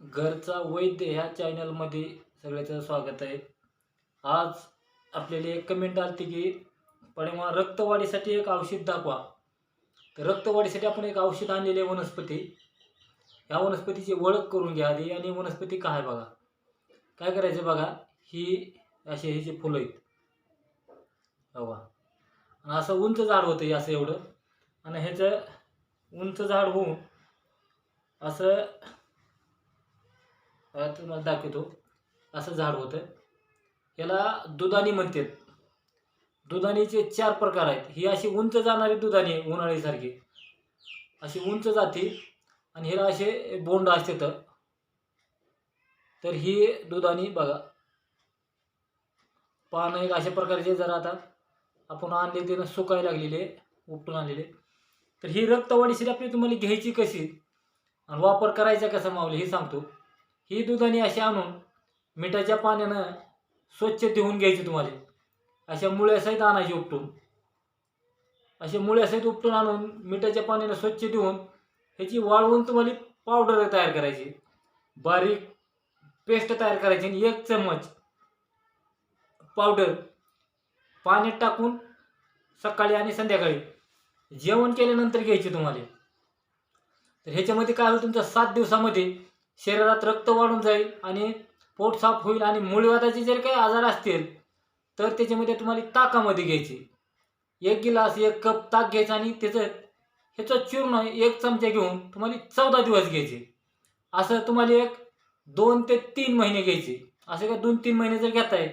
घरचा वैद्य ह्या चॅनलमध्ये सगळ्याचं स्वागत आहे. आज आपल्याला एक कमेंट आली की पडेमा रक्तवाढीसाठी एक औषध दाखवा. तर रक्तवाढीसाठी आपण एक औषध आणलेले वनस्पती, ह्या वनस्पतीची ओळख करून घ्या आधी आणि वनस्पती काय बघा. काय करायचं बघा, ही असे हे जे फुलं आहेत हवा आणि असं उंच झाड होतं असं एवढं, आणि ह्याचं उंच झाड होऊन असं तुम्हाला दाखवतो. असं झाड होतं, याला दुधानी म्हणतात. दुधानीचे 4 प्रकार आहेत. ही अशी उंच जाणारी दुधानी आहे, उन्हाळीसारखी अशी उंच जाते आणि ह्याला असे बोंड असतात. तर ही दुधानी बघा, पानं एक अशा प्रकारचे जर आता आपण आणले ते सुकायला लागलेले, उपटून आणलेले. तर ही रक्तवाढीसाठी आपली तुम्हाला घ्यायची कशी आणि वापर करायचा कसा मावले हे सांगतो. ही दुधानी अशी आणून मिठाच्या पाण्यानं स्वच्छ धुवून घ्यायची. तुम्हाला अशा मुळ्यासहित आणायची उपटून, अशा मुळ्यासहित उपटून आणून मिठाच्या पाण्यानं स्वच्छ धुवून ह्याची वाळवून तुम्हाला पावडर तयार करायची, बारीक पेस्ट तयार करायची. आणि 1 चम्मच पावडर पाण्यात टाकून सकाळी आणि संध्याकाळी जेवण केल्यानंतर घ्यायची तुम्हाला. तर ह्याच्यामध्ये काय होईल, तुमच्या 7 दिवसामध्ये शरीरात रक्त वाढून जाईल आणि पोट साफ होईल. आणि मूळव्याधाचे जर काही आजार असतील तर त्याच्यामध्ये तुम्हाला ताकामध्ये घ्यायची. 1 गिलास 1 कप ताक घ्यायचं आणि ह्याचं चूर्ण 1 चमचा घेऊन तुम्हाला 14 दिवस घ्यायचे. असं तुम्हाला एक 2 ते 3 महिने घ्यायचे. असं का 2-3 महिने जर घेताय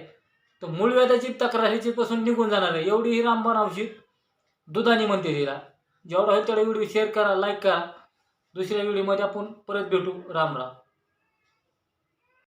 तर मूळव्याधाची तक्रार ह्याच्यापासून निघून जाणार आहे. एवढी ही रामबाण औषध दुधानी म्हणते तिला. जेवढा होईल तेवढा व्हिडिओ शेअर करा, लाईक करा. दुसऱ्या व्हिडिओमध्ये आपण परत भेटू. राम राम.